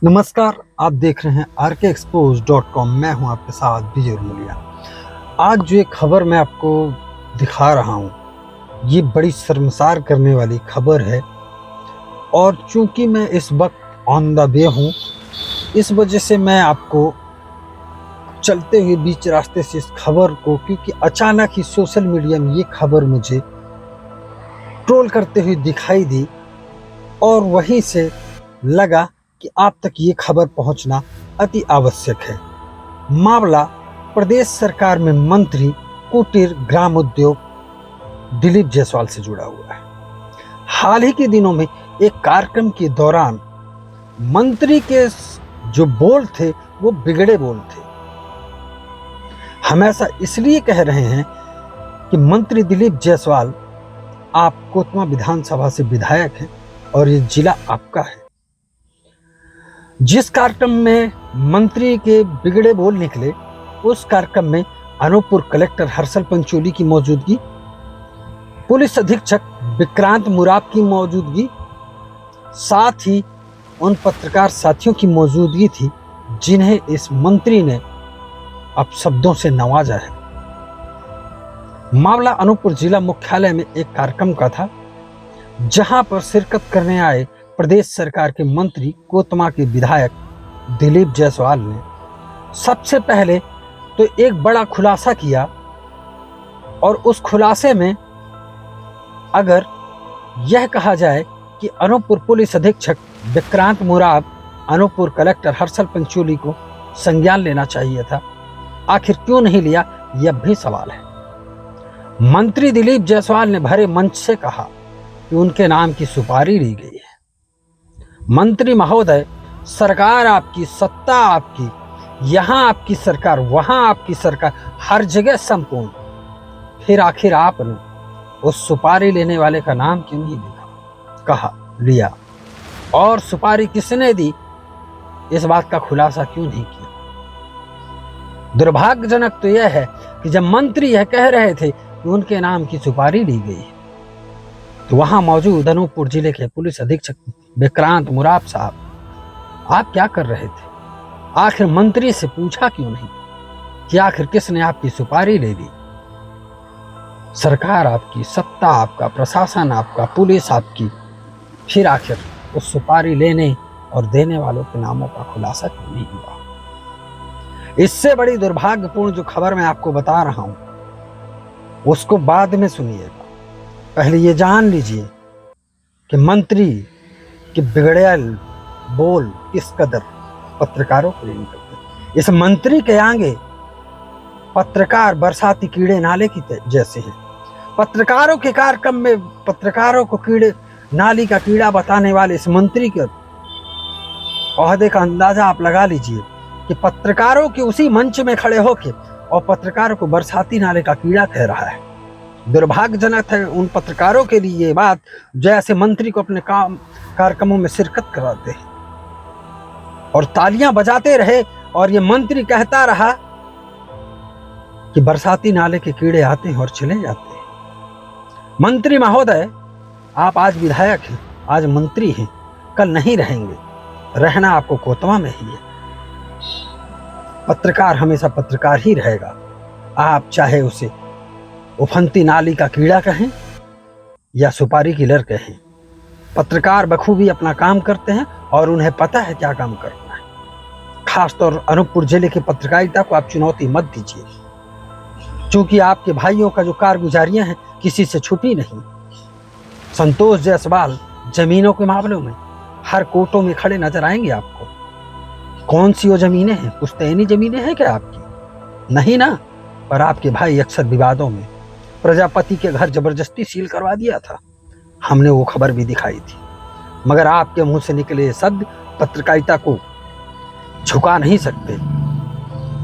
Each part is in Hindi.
नमस्कार, आप देख रहे हैं RKExposed.com। मैं हूं आपके साथ विजय उर्मिलिया। आज जो एक खबर मैं आपको दिखा रहा हूं, ये बड़ी शर्मसार करने वाली खबर है और चूंकि मैं इस वक्त ऑन द वे हूं, इस वजह से मैं आपको चलते हुए बीच रास्ते से इस खबर को, क्योंकि अचानक ही सोशल मीडिया में ये खबर मुझे ट्रोल करते हुए दिखाई दी और वहीं से लगा कि आप तक ये खबर पहुंचना अति आवश्यक है। मामला प्रदेश सरकार में मंत्री कुटीर ग्राम उद्योग दिलीप जायसवाल से जुड़ा हुआ है। हाल ही के दिनों में एक कार्यक्रम के दौरान मंत्री के जो बोल थे वो बिगड़े बोल थे। हम ऐसा इसलिए कह रहे हैं कि मंत्री दिलीप जायसवाल, आप कोतमा विधानसभा से विधायक हैं और ये जिला आपका है। जिस कार्यक्रम में मंत्री के बिगड़े बोल निकले, उस कार्यक्रम में अनूपपुर कलेक्टर हर्षल पंचोली की मौजूदगी, पुलिस अधीक्षक विक्रांत मुराब की मौजूदगी, साथ ही उन पत्रकार साथियों की मौजूदगी थी जिन्हें इस मंत्री ने अपशब्दों से नवाजा है। मामला अनूपपुर जिला मुख्यालय में एक कार्यक्रम का था, जहां पर शिरकत करने आए प्रदेश सरकार के मंत्री कोतमा के विधायक दिलीप जायसवाल ने सबसे पहले तो एक बड़ा खुलासा किया और उस खुलासे में अगर यह कहा जाए कि अनूपपुर पुलिस अधीक्षक विक्रांत मुराब अनूपपुर कलेक्टर हर्षल पंचोली को संज्ञान लेना चाहिए था, आखिर क्यों नहीं लिया, यह भी सवाल है। मंत्री दिलीप जायसवाल ने भरे मंच से कहा कि उनके नाम की सुपारी ली गई है। मंत्री महोदय, सरकार आपकी, सत्ता आपकी, यहाँ आपकी सरकार, वहाँ आपकी सरकार, हर जगह संपूर्ण, फिर आखिर आपने उस सुपारी लेने वाले का नाम क्यों नहीं लिया और सुपारी किसने दी, इस बात का खुलासा क्यों नहीं किया। दुर्भाग्यजनक तो यह है कि जब मंत्री यह कह रहे थे कि उनके नाम की सुपारी ली गई है, तो वहां मौजूद अनूपपुर जिले के पुलिस अधीक्षक विक्रांत मुराब साहब, आप क्या कर रहे थे? आखिर मंत्री से पूछा क्यों नहीं कि आखिर किसने आपकी सुपारी ले ली? सरकार आपकी, सत्ता आपका, प्रशासन आपका, पुलिस आपकी, फिर आखिर उस सुपारी लेने और देने वालों के नामों का खुलासा क्यों नहीं हुआ? इससे बड़ी दुर्भाग्यपूर्ण जो खबर मैं आपको बता रहा हूं, उसको बाद में सुनिएगा। पहले ये जान लीजिए कि मंत्री के बिगड़ैल बोल किस कदर पत्रकारों के लिए निकलते। इस मंत्री के आगे पत्रकार बरसाती कीड़े नाले की जैसे हैं। पत्रकारों के कार्यक्रम में पत्रकारों को नाली का कीड़ा बताने वाले इस मंत्री के ओहदे का अंदाजा आप लगा लीजिए कि पत्रकारों के उसी मंच में खड़े होके और पत्रकारों को बरसाती नाले का कीड़ा कह रहा है। दुर्भाग्यजनक है उन पत्रकारों के लिए ये बात जो ऐसे मंत्री को अपने कार्यक्रमों में शिरकत कराते हैं और तालियां बजाते रहे और ये मंत्री कहता रहा कि बरसाती नाले के कीड़े आते हैं और चले जाते हैं। मंत्री महोदय, आप आज विधायक हैं, आज मंत्री हैं, कल नहीं रहेंगे, रहना आपको कोतमा में ही है। पत्रकार हमेशा पत्रकार ही रहेगा, आप चाहे उसे उफनती नाली का कीड़ा कहें या सुपारी किलर कहें। पत्रकार बखूबी अपना काम करते हैं और उन्हें पता है क्या काम करना है। खासतौर अनूपपुर जिले की पत्रकारिता को आप चुनौती मत दीजिए, क्योंकि आपके भाइयों का जो कारगुजारियां हैं किसी से छुपी नहीं। संतोष जायसवाल जमीनों के मामलों में हर कोर्टों में खड़े नजर आएंगे आपको। कौन सी वो जमीनें हैं? पुश्तैनी जमीनें हैं क्या आपकी? नहीं ना। पर आपके भाई अक्सर विवादों में प्रजापति के घर जबरदस्ती सील करवा दिया था, हमने वो खबर भी दिखाई थी। मगर आपके मुंह से निकले शब्द पत्रकारिता को झुका नहीं सकते।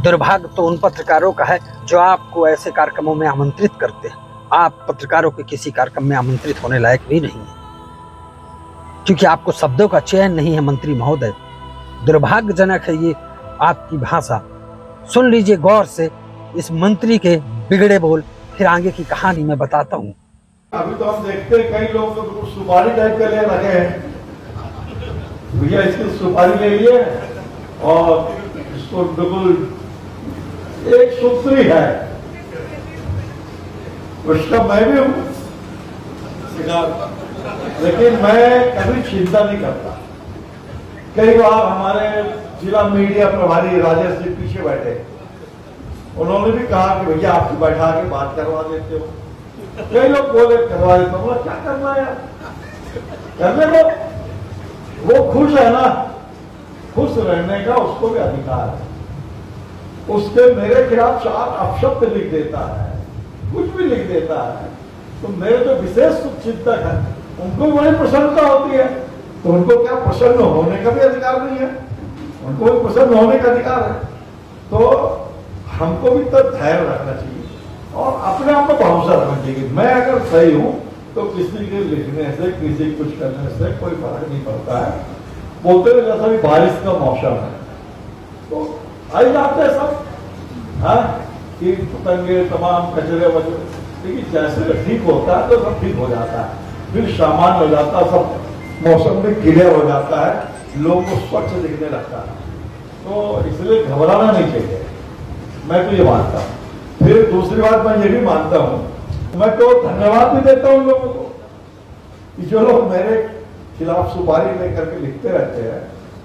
दुर्भाग्य तो उन पत्रकारों का है जो आपको ऐसे कार्यक्रमों में आमंत्रित करते हैं। आप पत्रकारों के किसी कार्यक्रम में आमंत्रित होने लायक भी नहीं है, क्योंकि आपको शब्दों का चयन नहीं है मंत्री महोदय। दुर्भाग्यजनक है ये आपकी भाषा। सुन लीजिए गौर से इस मंत्री के बिगड़े बोल, फिर आगे की कहानी मैं बताता हूँ। अभी तो हम देखते हैं कई लोग तो सुपारी टाइप का ले रहे हैं भैया इसकी सुपारी ले लिए और इसको बिल्कुल एक सूत्री है, उसका मैं भी हूं, लेकिन मैं कभी चिंता नहीं करता। कई बार हमारे जिला मीडिया प्रभारी राजेश जी पीछे बैठे, उन्होंने भी कहा कि भैया आपको बैठा के बात करवा देते हो। कई लोग बोले करवा देता हूँ, क्या करना है करने को, वो खुश है ना, खुश रहने का उसको भी अधिकार है। उसके मेरे खिलाफ 4 अपशब्द लिख देता है, कुछ भी लिख देता है, तो मेरे जो विशेष चिंतक है उनको बड़ी प्रसन्नता होती है, तो उनको क्या प्रसन्न होने का भी अधिकार नहीं है? उनको भी प्रसन्न होने का अधिकार है। तो हमको भी तो धैर्य रखना चाहिए और अपने आप में भरोसा रखना चाहिए। मैं अगर सही हूं तो किसी के लिखने से, किसी कुछ करने से कोई फर्क नहीं पड़ता है। बोलते हुए जैसा भी बारिश का मौसम है तो आई जाते हैं सब, हाँ, कीट पतंगे तमाम कचरे वचरे, लेकिन जैसे ठीक होता है तो सब ठीक हो जाता है, फिर सामान्य हो जाता है, सब मौसम में क्लियर हो जाता है, लोगों को स्वच्छ दिखने लगता है। तो इसलिए घबराना नहीं चाहिए, मैं तो ये मानता हूँ। फिर दूसरी बात मैं ये भी मानता हूँ, मैं तो धन्यवाद भी देता हूँ लोगों को कि जो लोग मेरे खिलाफ सुपारी लेकर के लिखते रहते हैं,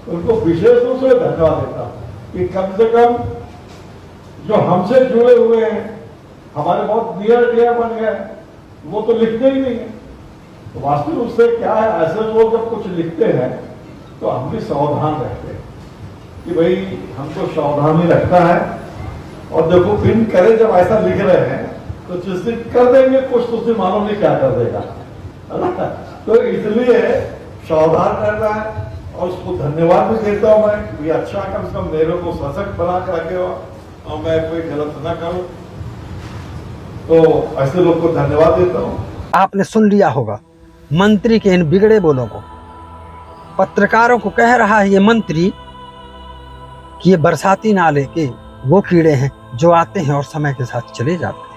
उनको विशेष रूप से धन्यवाद देता हूँ कि कम से कम जो हमसे जुड़े हुए हैं, हमारे बहुत नियर डियर बन गए, वो तो लिखते ही नहीं है। तो वास्तविक रूप से क्या है, ऐसे लोग जब कुछ लिखते हैं तो हम भी सावधान रहते हैं कि भाई हमको सावधानी रखना है। और देखो बिन करे जब ऐसा लिख रहे हैं तो जिस दिन कर देंगे कुछ तो उस दिन मालूम नहीं क्या कर देगा, है ना? तो इसलिए सावधान रहना है और उसको धन्यवाद भी देता हूं मैं, ये अच्छा कम से कम मेरे को सशक्त बना के रखे हो और मैं कोई गलत ना करूं, तो ऐसे लोग को धन्यवाद देता हूं। आपने सुन लिया होगा मंत्री के इन बिगड़े बोलों को। पत्रकारों को कह रहा है ये मंत्री कि ये बरसाती नाले के वो कीड़े हैं जो आते हैं और समय के साथ चले जाते हैं।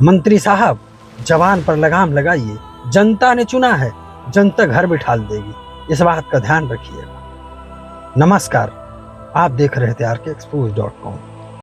मंत्री साहब, जवान पर लगाम लगाइए, जनता ने चुना है, जनता घर बिठा देगी, इस बात का ध्यान रखिएगा। नमस्कार, आप देख रहे थे RKExposed.com।